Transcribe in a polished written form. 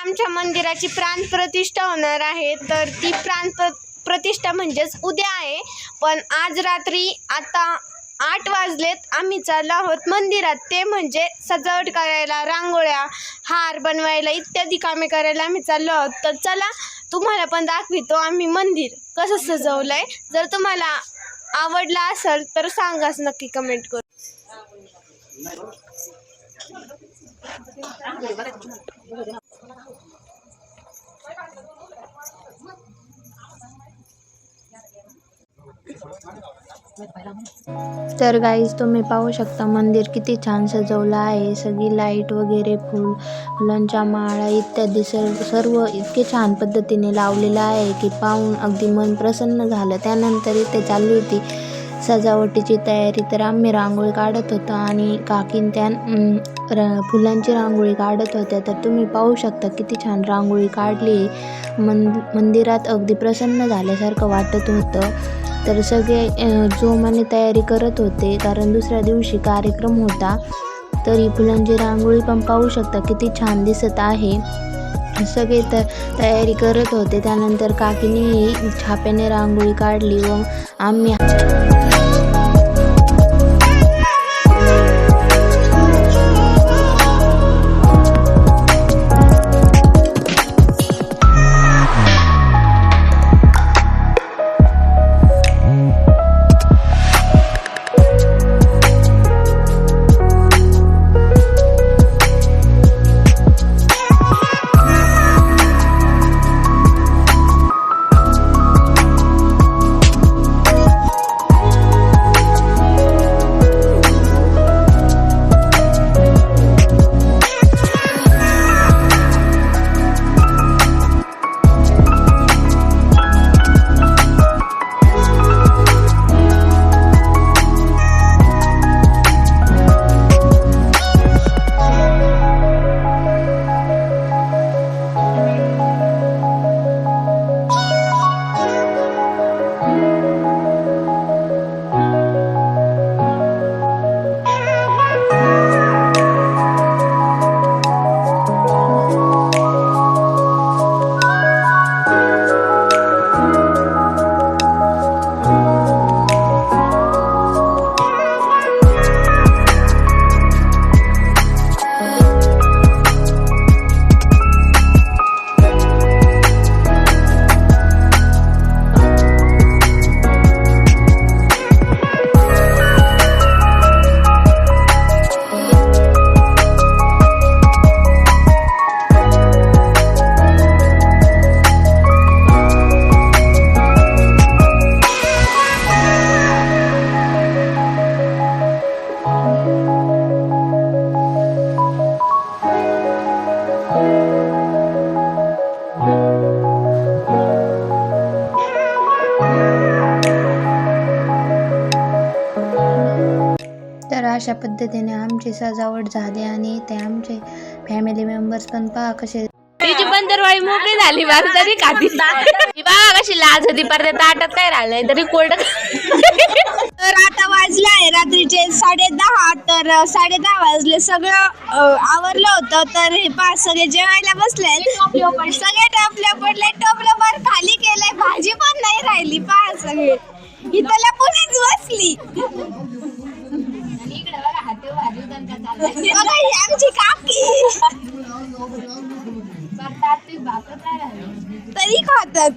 आमच्या मंदिराची प्राणप्रतिष्ठा होणार आहे, तर ती प्रतिष्ठा म्हणजेच उद्या आहे. पण आज रात्री आता 8 वाजलेत, आम्ही चाललो आहोत मंदिरात. ते म्हणजे सजावट करायला, रांगोळ्या, हार बनवायला इत्यादी कामे करायला आम्ही चाललो आहोत. तर चला तुम्हाला पण दाखवितो आम्ही मंदिर कसं सजवलं आहे. जर तुम्हाला आवडला असेल तर सांगाच नक्की कमेंट करून. तर गाईज तुम्ही पाहू शकता मंदिर किती छान सजवलं आहे. सगळी लाईट वगैरे, फुलांच्या माळा इत्यादी सर्व इतके छान पद्धतीने लावलेलं आहे की पाहून अगदी मन प्रसन्न झालं. त्यानंतर इथे चालली होती सजावटीची तयारी. तर आम्ही रांगोळी काढत होतो आणि काकीन त्या फुलांची रांगोळी काढत होत्या. तर तुम्ही पाहू शकता किती छान रांगोळी काढली. मंदिरात अगदी प्रसन्न झाल्यासारखं वाटत होतं. तर सगळे जोमाने तयारी करत होते कारण दुसऱ्या दिवशी कार्यक्रम होता. तर ही फुलांची रांगोळी पण पाहू शकता किती छान दिसत आहे. सगळे तयारी करत होते. त्यानंतर काकीने छाप्याने रांगोळी काढली व आम्ही अशा पद्धतीने आमची सजावट झाली आणि ते आमचे फॅमिली मेंबर्स पण पहा कसे तिची बंदरवाळी मोकळी झाली बार तरी खाती बघा कशी लाज होती पर ताटात काय राहिलंय तरी कोल्ड. तर आता वाजले आहे रात्रीचे 10:30. तर 10:30 वाजले, सगळं आवरलं होतं. तर हे पाच सगळे जेवायला बसले, सगळे टपल्या पडले, टोपलं भर खाली केलंय, भाजी पण नाही राहिली. पहा सगळे इथल्या पुढेच बसली. बघा ही आमची काकी तरी खातात.